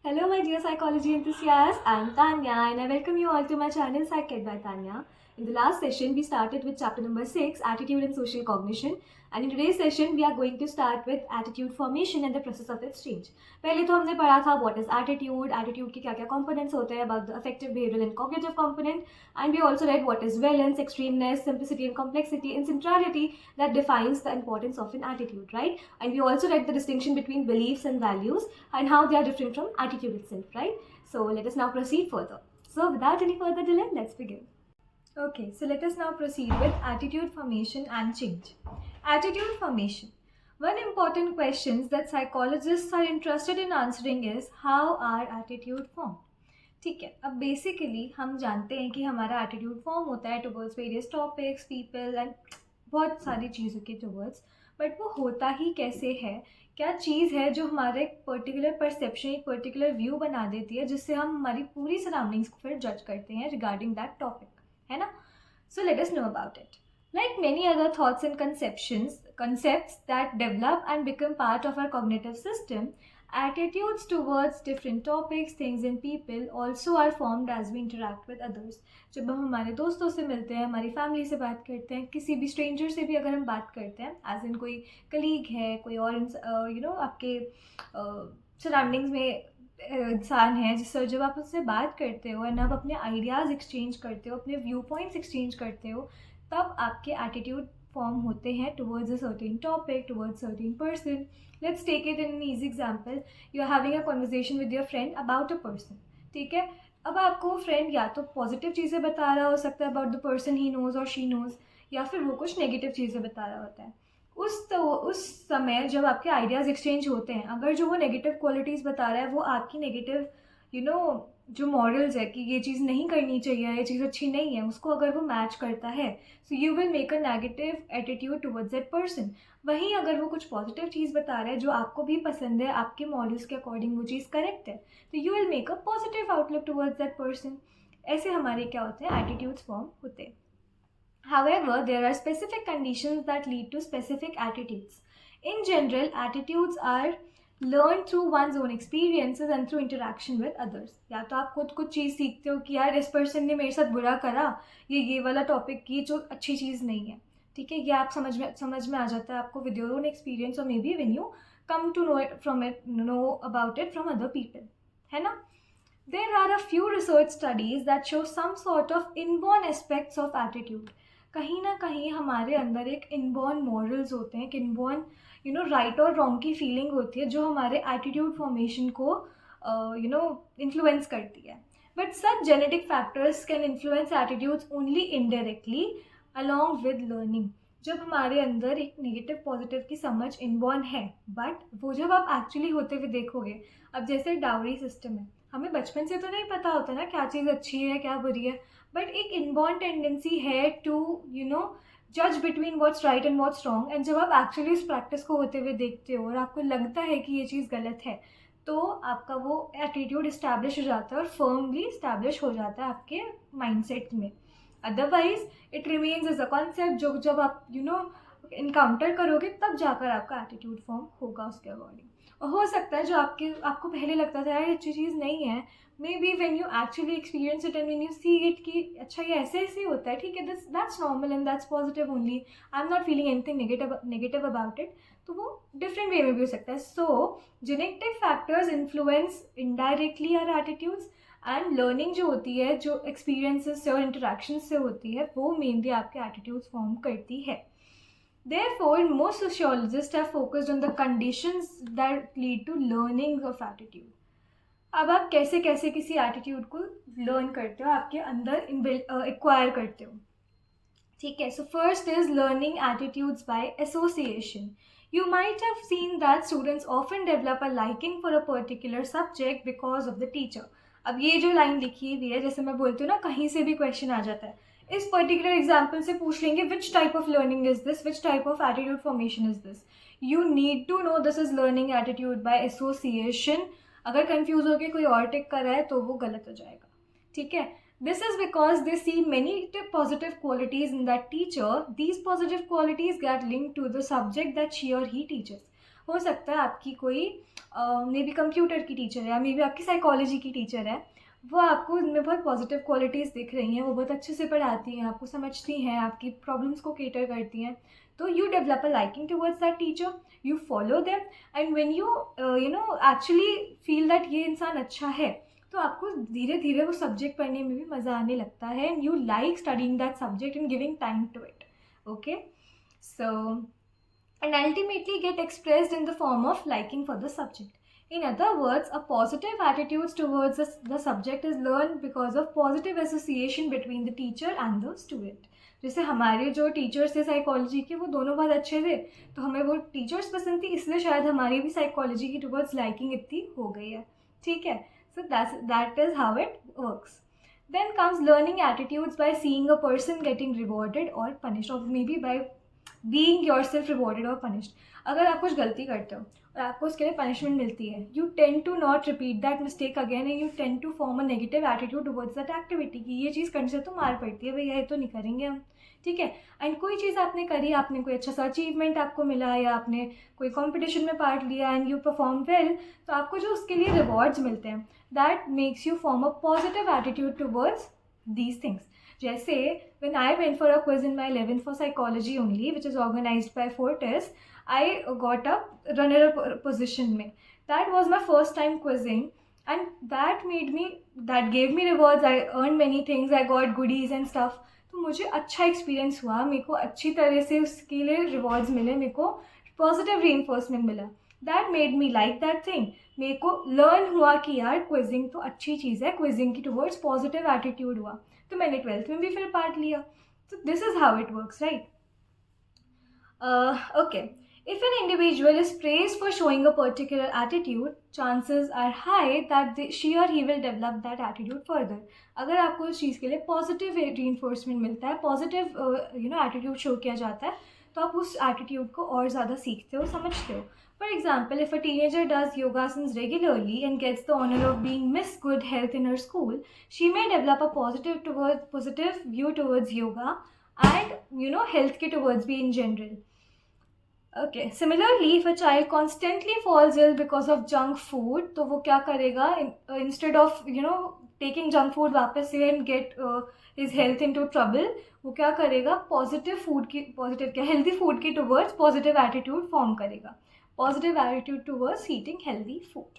Hello, my dear psychology enthusiasts. I'm Tanya, and I welcome you all to my channel PsychEd by Tanya. In the last session, we started with chapter number 6, Attitude and Social Cognition. And in today's session, we are going to start with attitude formation and the process of its change. पहले तो हमने पढ़ा था what is attitude, attitude के क्या-क्या components होते हैं, about the affective, behavioral and cognitive component. And we also read what is valence, extremeness, simplicity and complexity, and centrality that defines the importance of an attitude, right? And we also read the distinction between beliefs and values and how they are different from attitude itself, right? So let us now proceed further. So without any further delay, let's begin. Okay, so let us now proceed with attitude formation and change. Attitude formation. One important question that psychologists are interested in answering is how are attitude formed? ठीक है, अब basically हम जानते हैं कि हमारा attitude form होता है towards various topics, people and बहुत सारी चीज़ों के टुवर्ड्स, बट वो होता ही कैसे है? क्या चीज़ है जो हमारे एक पर्टिकुलर परसेप्शन, एक पर्टिकुलर व्यू बना देती है, जिससे हम हमारी पूरी सराउंडिंग्स को फिर जज करते हैं रिगार्डिंग दैट टॉपिक, है ना? So let us know about it. Like many other thoughts and concepts that develop and become part of our cognitive system, attitudes towards different topics, things and people also are formed as we interact with others. जब हम हमारे दोस्तों से मिलते हैं, हमारी family से बात करते हैं, किसी भी स्ट्रेंजर से भी अगर हम बात करते हैं, एज इन कोई कलीग है, कोई और आपके सराउंडिंग्स में इंसान है, जिससे जब आप उससे बात करते हो एंड आप अपने आइडियाज़ एक्सचेंज करते हो, अपने व्यू पॉइंट्स एक्सचेंज करते हो, तब आपके एटीट्यूड फॉर्म होते हैं towards a certain topic, towards certain person. Let's take it in an easy example. You are having a conversation with your friend about a person. ठीक है, अब आपको फ्रेंड या तो पॉजिटिव चीज़ें बता रहा हो सकता है about the person he knows और शी नोज़, या फिर वो कुछ नेगेटिव चीज़ें बता रहा होता है. उस समय जब आपके आइडियाज़ एक्सचेंज होते हैं, अगर जो वो नेगेटिव क्वालिटीज़ बता रहा है वो आपकी नेगेटिव जो मॉरल्स है कि ये चीज़ नहीं करनी चाहिए, ये चीज़ अच्छी नहीं है, उसको अगर वो मैच करता है, so you will make a negative attitude towards that person. वहीं अगर वो कुछ पॉजिटिव चीज़ बता रहा है जो आपको भी पसंद है, आपके मॉरल्स के अकॉर्डिंग वो चीज़ करेक्ट है, तो you will make a positive outlook towards that person. ऐसे हमारे क्या होते हैं, एटीट्यूड्स फॉर्म होते हैं. However, there are specific conditions that lead to specific attitudes. In general, attitudes are learned through one's own experiences and through interaction with others. या तो आप खुद कुछ चीज़ सीखते हो कि यार इस पर्सन ने मेरे साथ बुरा करा, ये वाला टॉपिक की जो अच्छी चीज़ नहीं है. ठीक है, ये आप समझ में आ जाता है आपको विद योर ओन एक्सपीरियंस, और maybe when you come to know about it from other people, है ना? There are a few research studies that show some sort of inborn aspects of attitude. कहीं ना कहीं हमारे अंदर एक inborn morals होते हैं, एक इनबॉर्न राइट और रॉन्ग की फीलिंग होती है जो हमारे एटीट्यूड फॉर्मेशन को इन्फ्लुएंस करती है. But such genetic factors can influence attitudes only indirectly along with learning. जब हमारे अंदर एक नेगेटिव पॉजिटिव की समझ इनबॉर्न है, बट वो जब आप एक्चुअली होते हुए देखोगे, अब जैसे डाउरी सिस्टम है, हमें बचपन से तो नहीं पता होता ना क्या चीज़ अच्छी है क्या बुरी है, बट एक इनबॉर्न टेंडेंसी है टू जज between what's right and what's wrong. And जब आप एक्चुअली इस प्रैक्टिस को होते हुए देखते हो और आपको लगता है कि ये चीज़ गलत है, तो आपका वो एटीट्यूड इस्टेब्लिश हो जाता है और फर्मली इस्टेब्लिश हो जाता है आपके माइंडसेट में. Otherwise it remains as a concept जो जब आप इनकाउंटर करोगे तब जाकर आपका एटीट्यूड फॉर्म होगा उसके अकॉर्डिंग. और हो सकता है जो आपको पहले लगता था यार ये अच्छी चीज़ नहीं है, may be when you actually experience it and when you see it कि अच्छा ये ऐसे ऐसे ही होता है, ठीक है, that's normal and that's positive only, I am not feeling anything negative about it, तो वो डिफरेंट वे में भी हो सकता है. So genetic factors influence indirectly our attitudes, and learning जो होती है, जो एक्सपीरियंसेस से और इंटरेक्शन से होती है, वो मेनली आपके एटीट्यूड्स फॉर्म करती है. Therefore, most sociologists have focused on the conditions that lead to learning of attitude. अब आप कैसे कैसे किसी एटीट्यूड को लर्न करते हो, आपके अंदर एक्वायर करते हो. ठीक है, so first is learning attitudes by association. You might have seen that students often develop a liking for a particular subject because of the teacher. अब ये जो लाइन लिखी हुई है, जैसे मैं बोलती हूँ ना, कहीं से भी क्वेश्चन आ जाता है, इस पर्टिकुलर एग्जाम्पल से पूछ लेंगे which type of learning is this, which type of attitude formation is this. You need to know this is learning attitude by association. अगर कंफ्यूज होकर कोई और टिक कर रहा है तो वो गलत हो जाएगा. ठीक है, this is because they see many positive qualities in that teacher. These positive qualities get linked to the subject that she or he teaches. हो सकता है आपकी कोई मे बी कंप्यूटर की टीचर है या मे बी आपकी साइकोलॉजी की टीचर है, वो आपको उनमें बहुत पॉजिटिव क्वालिटीज़ दिख रही हैं, वो बहुत अच्छे से पढ़ाती हैं, आपको समझती हैं, आपकी प्रॉब्लम्स को केटर करती हैं, तो you develop a liking towards that teacher, you follow them, and when you actually feel that ये इंसान अच्छा है, तो आपको धीरे धीरे वो सब्जेक्ट पढ़ने में भी मज़ा आने लगता है, and you like studying that subject and giving time to it. Okay, so and ultimately get expressed in the form of liking for the subject. In other words, a positive attitude towards the subject is learned because of positive association between the teacher and the student. जैसे हमारे जो teachers थे psychology के, वो दोनों बहुत अच्छे थे, तो हमें वो टीचर्स पसंद थी, इसलिए शायद हमारी भी साइकोलॉजी की टुवर्ड्स लाइकिंग इतनी हो गई है. ठीक है, so that is how it works. Then comes learning attitudes by seeing a person getting rewarded or punished, or maybe by being yourself rewarded or punished. अगर आप कुछ गलती करते हो और आपको उसके लिए पनिशमेंट मिलती है, you tend to not repeat that mistake again and you tend to form a negative attitude towards that activity कि ये चीज़ करने से तो मार पड़ती है, भैया ये तो नहीं करेंगे हम. ठीक है, एंड कोई चीज़ आपने करी, आपने कोई अच्छा सा अचीवमेंट आपको मिला या आपने कोई कॉम्पिटिशन में पार्ट लिया एंड यू परफॉर्म वेल, तो आपको जो उसके लिए रिवॉर्ड्स मिलते हैं, that makes you form a positive attitude towards these things. जैसे when I went for a quiz in my 11th for psychology only, which is organized by Fortis, I got a runner-up position में. That was my first time quizzing, and that gave me rewards. I earned many things, I got goodies and stuff. तो मुझे अच्छा experience हुआ, मेरे को अच्छी तरह से उसके लिए रिवॉर्ड्स मिले, मेरे को पॉजिटिव रीइंफोर्समेंट मिला. That made me like that thing. मेरे को लर्न हुआ कि यार क्विजिंग तो अच्छी चीज़ है, क्विजिंग की टुवर्ड्स पॉजिटिव एटीट्यूड हुआ, तो मैंने 12th में भी फिर पार्ट लिया. तो this is how it works, right? Okay, if an individual is praised for showing a particular attitude, chances are high that she और he will develop that attitude further. अगर आपको उस चीज़ के लिए पॉजिटिव रीइंफोर्समेंट मिलता है, पॉजिटिव एटीट्यूड शो किया जाता है, तो आप उस एटीट्यूड को और ज़्यादा सीखते हो, समझते हो. For example, if a teenager does yoga since regularly and gets the honor of being Miss Good Health in her school, she may develop a positive view towards yoga and health ke towards be in general. Okay. Similarly, if a child constantly falls ill because of junk food, तो वो क्या करेगा? Instead of taking junk food वापस से and get his health into trouble, वो क्या करेगा? healthy food की towards positive attitude form करेगा. Positive attitude towards eating healthy food.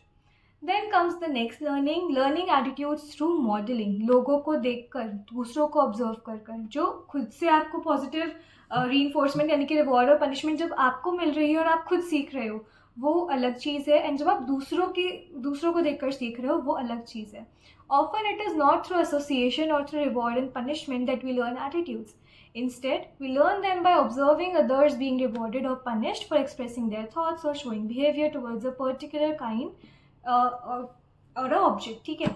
Then comes the next learning attitudes through modeling. लोगों को देखकर, दूसरों को ऑब्जर्व कर जो खुद से आपको पॉजिटिव रीइंफोर्समेंट यानी कि रिवॉर्ड और पनिशमेंट जब आपको मिल रही है और आप खुद सीख रहे हो, वो अलग चीज़ है. एंड जब आप दूसरों को देखकर सीख रहे हो, वो अलग चीज़ है. Often it is not through association or through reward and punishment that we learn attitudes. Instead, we learn them by observing others being rewarded or punished for expressing their thoughts or showing behavior towards a particular kind or a object. ठीक है,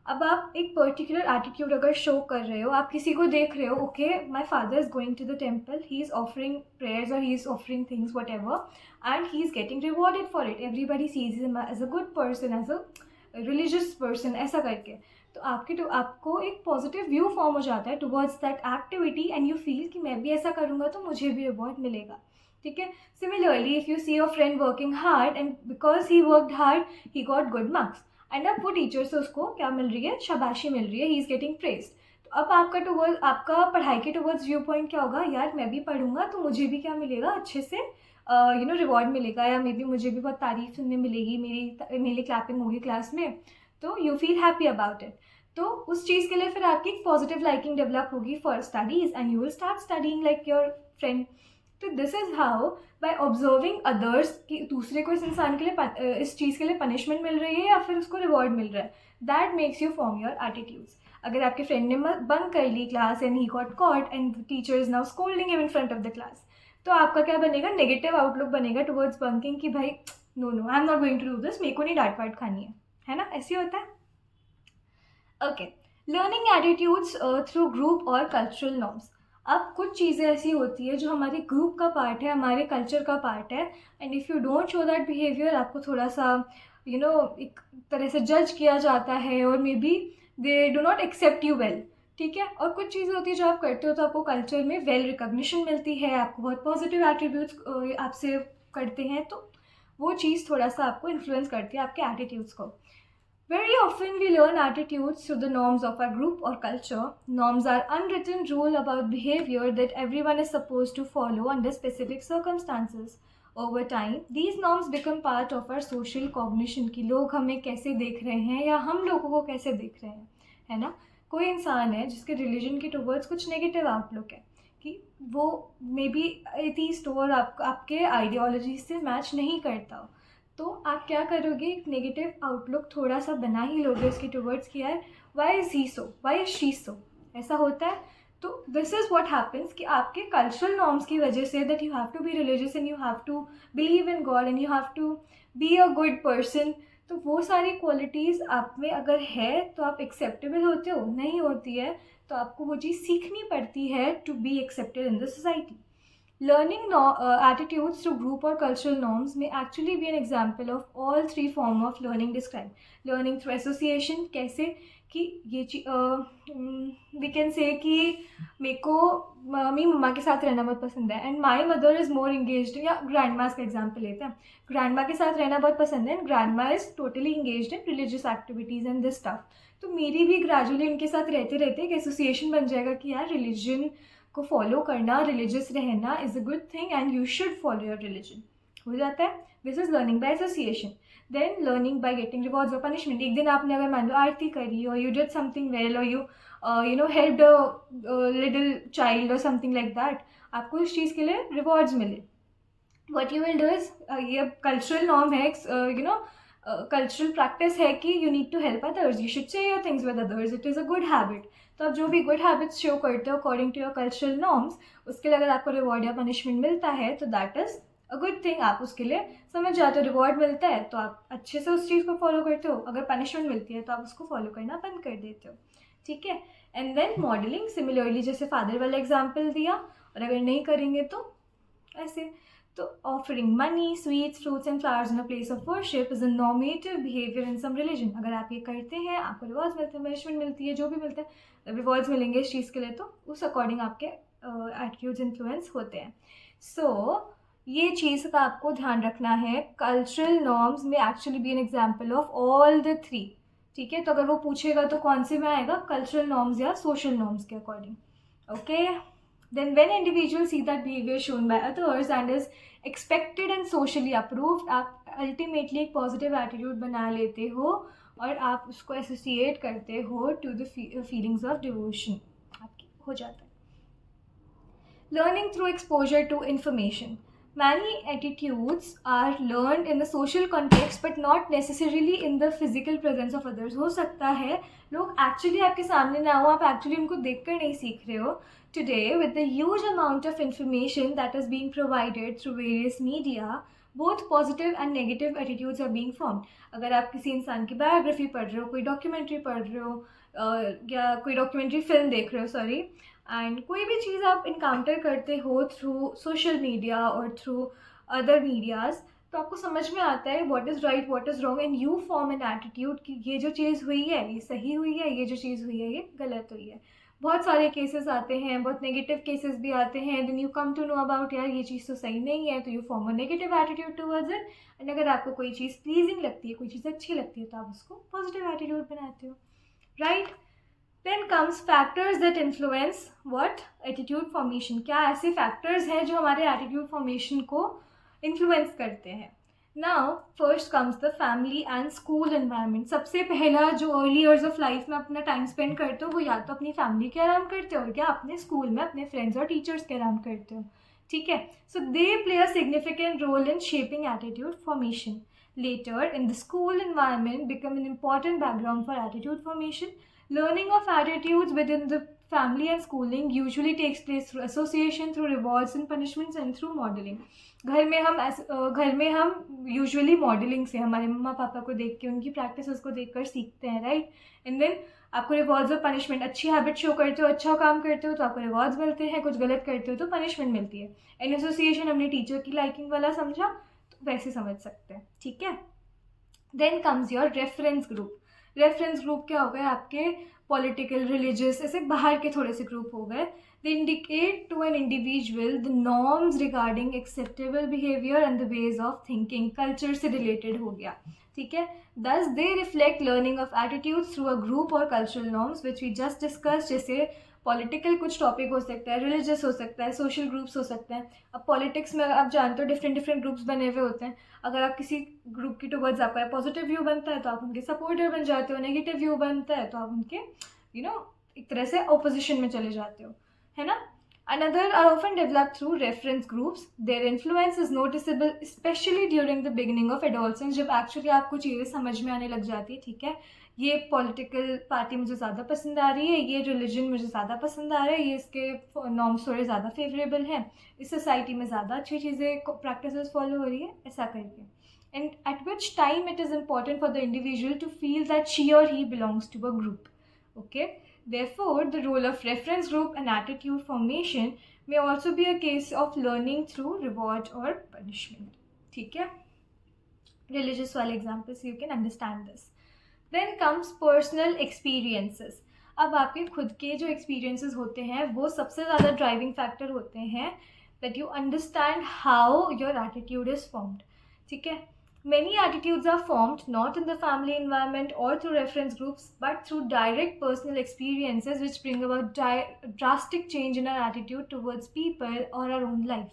अब आप एक particular attitude अगर show कर रहे हो, आप किसी को देख रहे हो, okay my father is going to the temple, he is offering prayers और he is offering things whatever and he is getting rewarded for it, everybody sees him as a good person, as a religious person, ऐसा करके. तो आपको एक positive view form हो जाता है towards that activity and you feel कि मैं भी ऐसा करूँगा तो मुझे भी रिवॉर्ड मिलेगा. ठीक है. Similarly, if you see your friend working hard and because he worked hard he got good marks, and अब वो टीचर से उसको क्या मिल रही है? शाबाशी मिल रही है, ही इज़ गेटिंग प्रेज्ड. तो अब आपका पढ़ाई के टुवर्ड्स व्यू पॉइंट क्या होगा? यार मैं भी पढ़ूंगा तो मुझे भी क्या मिलेगा? अच्छे से रिवॉर्ड मिलेगा, या मे बी मुझे भी बहुत तारीफ सुनने मिलेगी, मेरी क्लैपिंग होगी क्लास में, तो you feel happy about it. तो उस चीज़ के लिए फिर आपकी पॉजिटिव लाइकिंग डेवलप होगी for studies and you will start studying like your friend. तो this is how, by observing others कि दूसरे को इस इंसान के लिए इस चीज़ के लिए पनिशमेंट मिल रही है या फिर उसको रिवॉर्ड मिल रहा है, that makes you form your attitudes. अगर आपके फ्रेंड ने बंक कर ली class and he got caught and the teacher is now scolding him in front of the class, तो आपका क्या बनेगा? नेगेटिव आउटलुक बनेगा टुवर्ड्स बंकिंग कि भाई no I am not going to do this, मेरे को नहीं डांट वाट खानी है ना? ऐसे होता है. Okay, learning attitudes through group और कल्चरल नॉर्म्स. अब कुछ चीज़ें ऐसी होती है जो हमारे ग्रुप का पार्ट है, हमारे कल्चर का पार्ट है, and if you don't show that behaviour, आपको थोड़ा सा एक तरह से जज किया जाता है और maybe they do not accept you well. ठीक है. और कुछ चीज़ें होती है जो आप करते हो तो आपको कल्चर में वेल रिकग्निशन मिलती है, आपको बहुत पॉजिटिव एट्रीब्यूट्स आपसे करते हैं, तो वो चीज़ थोड़ा सा आपको इन्फ्लुएंस करती है आपके एटीट्यूड्स को. Very often we learn attitudes through the norms of our group or culture. Norms are unwritten rule about behavior that everyone is supposed to follow under specific circumstances. Over time, these norms become part of our social cognition कि लोग हमें कैसे देख रहे हैं या हम लोगों को कैसे देख रहे हैं, है ना. कोई इंसान है जिसके रिलीजन के टुवर्ड्स कुछ नेगेटिव आउटलुक है कि वो मे बी एथीस्ट और आपके आइडियोलॉजी से मैच नहीं करता हो, तो आप क्या करोगे, एक नेगेटिव आउटलुक थोड़ा सा बना ही लोगे उसके टुवर्ड्स कि यार why is he so, why is she so, ऐसा होता है. तो दिस इज़ व्हाट हैपन्स कि आपके कल्चरल नॉर्म्स की वजह से that you have to be religious and you have to believe in God and you have to be a good person. तो वो सारी क्वालिटीज़ आप में अगर है तो आप एक्सेप्टेबल होते हो, नहीं होती है तो आपको वो चीज़ सीखनी पड़ती है to be accepted in the society. Learning attitudes through group or cultural norms may actually be an example of all three forms of learning described. Learning through association, कैसे कि ये we can say कि मेरे को mummy mamma के साथ रहना बहुत पसंद है and my mother is more engaged, या ग्रैंड मास का एग्जाम्पल लेते हैं. ग्रैंड माँ के साथ रहना बहुत पसंद है एंड ग्रैंड माँ is totally engaged in religious activities and this stuff. तो मेरी भी ग्रेजुअली उनके साथ रहते रहते एक एसोसिएशन बन जाएगा कि यार रिलीजन को फॉलो करना, रिलीजियस रहना is a good thing and you should follow your religion. हो जाता है. This is learning by association. Then learning by getting rewards और पनिशमेंट. एक दिन आपने अगर मान लो आरती करी और यू डिड समथिंग वेल और you helped a little child और समथिंग लाइक दैट, आपको इस चीज़ के लिए रिवॉर्ड्स मिले. What you will do is, ये कल्चरल नॉर्म है, कल्चरल प्रैक्टिस है कि you need to help others, you should share your things with others, it is a good habit. तो आप जो भी गुड हैबिट्स शो करते हो according to your cultural norms, उसके लिए अगर आपको रिवॉर्ड या पनिशमेंट मिलता है तो that is a good thing. आप उसके लिए समझ जाते हो. रिवॉर्ड मिलता है तो आप अच्छे से उस चीज़ को फॉलो करते हो, अगर पनिशमेंट मिलती है तो आप उसको फॉलो करना बंद कर देते हो. ठीक है. एंड देन मॉडलिंग, सिमिलरली जैसे फादर वाला एग्जाम्पल दिया, और अगर नहीं करेंगे तो ऐसे. तो offering money, sweets, fruits and flowers in a place of worship is a normative behaviour in some religion. अगर आप ये करते हैं आपको रिवॉर्ड्स मिलते हैं, पनिशमेंट मिलती है, जो भी मिलता है रिवॉर्ड्स मिलेंगे इस चीज़ के लिए, तो उस अकॉर्डिंग आपके एटीट्यूड्स इन्फ्लुएंस होते हैं. सो ये चीज़ का आपको ध्यान रखना है. कल्चरल नॉर्म्स में actually be an example of all the three. ठीक है. तो अगर वो पूछेगा तो कौन से में आएगा, कल्चरल नॉर्म्स या सोशल नॉर्म्स के according. Okay. Then when individuals see that behavior shown by others and is expected and socially approved, आप ultimately एक positive attitude बना लेते हो और आप उसको associate करते हो to the feelings of devotion. आपकी हो जाता है. Learning through exposure to information. Many attitudes are learned in the social context but not necessarily in the physical presence of others. हो सकता है लोग actually आपके सामने ना हो, आप actually उनको देखकर नहीं सीख रहे हो. Today, with the huge amount of information that is being provided through various media, both positive and negative attitudes are being formed. अगर आप किसी इंसान की बायोग्राफी पढ़ रहे हो, कोई डॉक्यूमेंट्री पढ़ रहे हो या कोई डॉक्यूमेंट्री फिल्म देख रहे हो, सॉरी, एंड कोई भी चीज़ आप इनकाउंटर करते हो थ्रू सोशल मीडिया और थ्रू अदर मीडियाज़, तो आपको समझ में आता है what is right, what is wrong, and you form an attitude कि ये जो चीज़ हुई है ये सही हुई है, ये जो चीज़ हुई है ये गलत हुई है. बहुत सारे केसेस आते हैं, बहुत नेगेटिव केसेस भी आते हैं. Then you come to know about यार ये चीज़ तो सही नहीं है, तो you form a negative attitude towards it. And अगर आपको कोई चीज़ प्लीजिंग लगती है, कोई चीज़ अच्छी लगती है, तो आप उसको पॉजिटिव एटीट्यूड बनाते हो. Right. Then comes factors that influence what attitude formation. क्या ऐसे फैक्टर्स हैं जो हमारे एटीट्यूड फॉर्मेशन को इन्फ्लुएंस करते हैं. Now, first comes the family and school environment. सबसे पहला जो अर्ली ईयर्स ऑफ लाइफ में अपना टाइम स्पेंड करते हो वो या तो अपनी फैमिली के अराउंड करते हो या अपने स्कूल में अपने फ्रेंड्स और टीचर्स के अराउंड करते हो. ठीक है. So they play a significant role in shaping attitude formation. Later, in the school environment become an important background for attitude formation. Learning of attitudes within the family and schooling usually takes place through association, through rewards and punishments, and through modeling. घर में हम usually modelling से हमारे मम्मा पापा को देख के, उनकी प्रैक्टिस को देख कर सीखते हैं. राइट. एंड देन आपको रिवॉर्ड्स और पनिशमेंट, अच्छी हैबिट शो करते हो, अच्छा काम करते हो तो आपको रिवॉर्ड्स मिलते हैं, कुछ गलत करते हो तो पनिशमेंट मिलती है. एंड एसोसिएशन हमने टीचर की लाइकिंग वाला समझा, तो वैसे समझ सकते हैं. ठीक है. Then comes your reference group. Reference group क्या हो गए आपके पॉलिटिकल, रिलीजियस, ऐसे बाहर के थोड़े से ग्रुप हो गए. They indicate to an individual the norms regarding acceptable behaviour and the ways of thinking. Culture से रिलेटेड हो गया, ठीक है. Thus they reflect learning of attitudes through a group और cultural norms which we just discuss. जैसे political कुछ topic हो सकता है, रिलीजियस हो सकता है, सोशल ग्रुप्स हो सकते हैं. अब पॉलिटिक्स में आप जानते हो डिफरेंट डिफरेंट ग्रुप्स बने हुए होते हैं. अगर आप किसी ग्रुप की टुवर्ड्स आपका पॉजिटिव व्यू बनता है तो आप उनके सपोर्टर बन जाते हो, नेगेटिव व्यू बनता है तो आप उनके एक तरह से ऑपोजिशन में चले जाते हो, है ना. Another are often developed through reference groups. Their influence is noticeable especially during the beginning of adolescence, जब एक्चुअली आपको चीज़ें समझ में आने लग जाती है. ठीक है, ये पॉलिटिकल पार्टी मुझे ज़्यादा पसंद आ रही है, ये रिलीजन मुझे ज़्यादा पसंद आ रहा है, ये इसके नॉर्म्स थोड़े ज़्यादा फेवरेबल हैं, इस सोसाइटी में ज़्यादा अच्छी चीज़ें प्रैक्टिसेस फॉलो हो रही है, ऐसा करके. And at which time it is important for the individual to feel that she और he belongs to a group. Okay. Therefore, the role of reference group and attitude formation may also be a case of learning through reward or punishment. ठीक है, religious वाले examples you can understand this. Then comes personal experiences. अब आपके खुद के जो experiences होते हैं वो सबसे ज़्यादा driving factor होते हैं that you understand how your attitude is formed. ठीक है. Many attitudes are formed not in the family environment or through reference groups, but through direct personal experiences which bring about drastic change in our attitude towards people or our own life.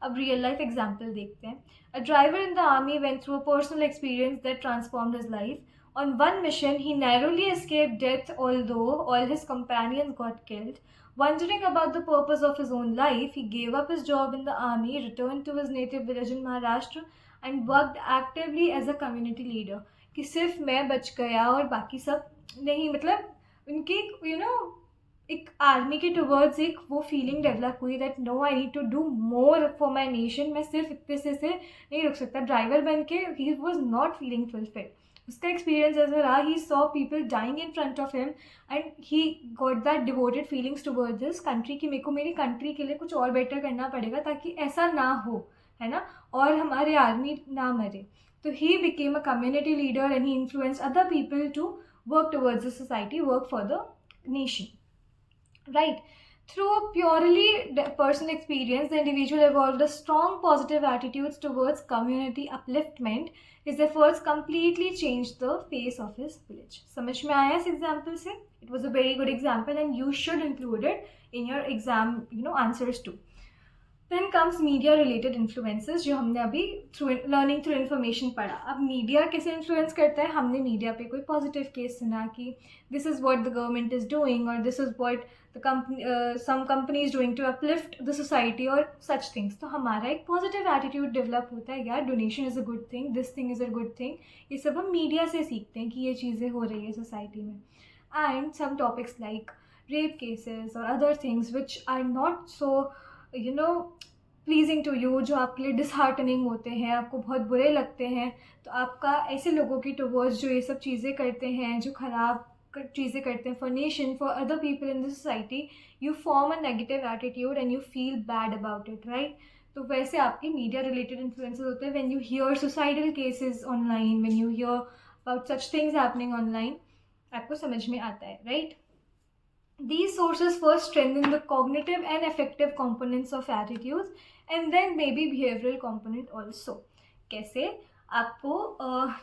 अब real life example देखते हैं. A driver in the army went through a personal experience that transformed his life. On one mission, he narrowly escaped death although all his companions got killed. Wondering about the purpose of his own life, he gave up his job in the army, returned to his native village in Maharashtra, and worked actively as a community leader. कि सिर्फ मैं बच गया और बाकी सब नहीं, मतलब उनकी एक आर्मी के टुवर्ड्स एक वो फीलिंग डेवलप हुई that no I need to do more for my nation. मैं सिर्फ इतने से नहीं रुक सकता. ड्राइवर बन के he was not feeling fulfilled. उसका एक्सपीरियंस ऐसा रहा, he saw people dying in front of him and he got that devoted feelings towards this country कि मेरे को मेरी कंट्री के लिए कुछ और बेटर करना पड़ेगा ताकि ऐसा ना हो, है ना, और हमारे आर्मी ना मरे. तो he became a community leader and he influence other people to work towards the society, work for the nation. Right. Through a purely personal experience, the individual evolved a strong positive attitudes towards community upliftment. His efforts completely changed the face of his village. समझ में आया इस example से? It was a very good example and you should include it in your exam, answers too. Then comes media related influences, जो हमने अभी learning through information पढ़ा. अब मीडिया कैसे इन्फ्लुएंस करता है? हमने मीडिया पे कोई पॉजिटिव केस सुना कि this is what the government is doing और this is what the company some company is doing to uplift the society और सच थिंग्स. तो हमारा एक पॉजिटिव एटीट्यूड डेवलप होता है, यार donation is a good thing, this thing is a good thing. ये सब हम मीडिया से सीखते हैं कि ये चीज़ें हो रही है सोसाइटी में. And some topics like rape cases और other things which are not so pleasing to you, जो आपके लिए डिसहार्टनिंग होते हैं, आपको बहुत बुरे लगते हैं, तो आपका ऐसे लोगों की टुवर्ड्स जो ये सब चीज़ें करते हैं, जो ख़राब चीज़ें करते हैं for nation, for other people in the society, you form a negative attitude and you feel bad about it, right. तो वैसे आपके मीडिया रिलेटेड इन्फ्लुएंसेस होते हैं. When you here suicidal cases online, when you here about such things happening online, आपको समझ में आता है, right. These sources first strengthen the cognitive and affective components of attitudes and then maybe behavioral component also. कैसे? आपको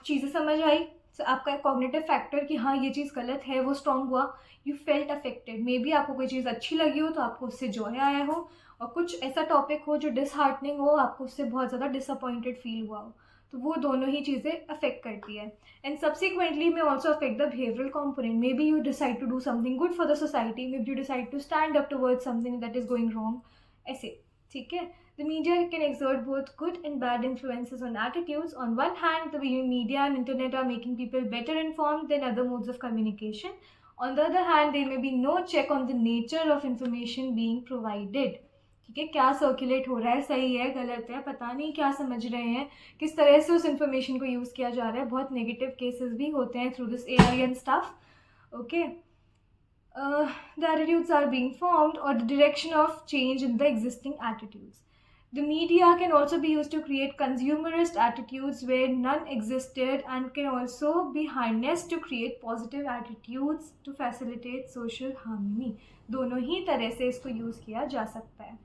चीज़ें समझ आई, so आपका कॉग्निटिव फैक्टर कि हाँ ये चीज़ गलत है वो स्ट्रॉन्ग हुआ. You felt affected, may be आपको कोई चीज़ अच्छी लगी हो तो आपको उससे जॉय आया हो, और कुछ ऐसा टॉपिक हो जो डिसहार्टनिंग हो, आपको उससे बहुत ज़्यादा डिसअपॉइंटेड फील हुआ हो. तो वो दोनों ही चीज़ें अफेक्ट करती है. And subsequently may also affect the behavioural component. Maybe you decide to do something good for the society, maybe you decide to stand up towards something that is going wrong, ऐसे. ठीक है. The media can exert both good and bad influences on attitudes. On one hand, the media and internet are making people better informed than other modes of communication. On the other hand, there may be no check on the nature of information being provided. ठीक है, क्या circulate हो रहा है, सही है गलत है, पता नहीं क्या समझ रहे हैं, किस तरह से उस इन्फॉर्मेशन को यूज़ किया जा रहा है. बहुत नेगेटिव केसेस भी होते हैं through this AI and stuff. Okay. The attitudes are being formed or the direction of change in the existing attitudes. The media can also be used to create consumerist attitudes where none existed, and can also be harnessed to create positive attitudes to facilitate social harmony. दोनों ही तरह से इसको use किया जा सकता है.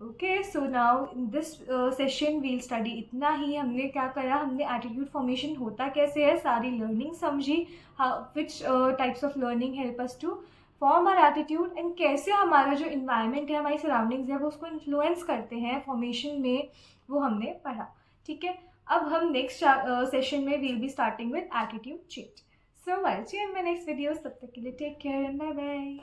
Okay, so now in this session we'll study. इतना ही हमने क्या करा, हमने एटीट्यूड फॉर्मेशन होता कैसे है सारी लर्निंग समझी. Which types of learning help us to form our attitude, and कैसे हमारा जो इन्वायरमेंट है, हमारी सराउंडिंग्स है, वो उसको इन्फ्लुएंस करते हैं फॉर्मेशन में, वो हमने पढ़ा. ठीक है, अब हम नेक्स्ट सेशन में we'll be starting with attitude change. So I see you in my next videos. तब तक के लिए take care and bye bye.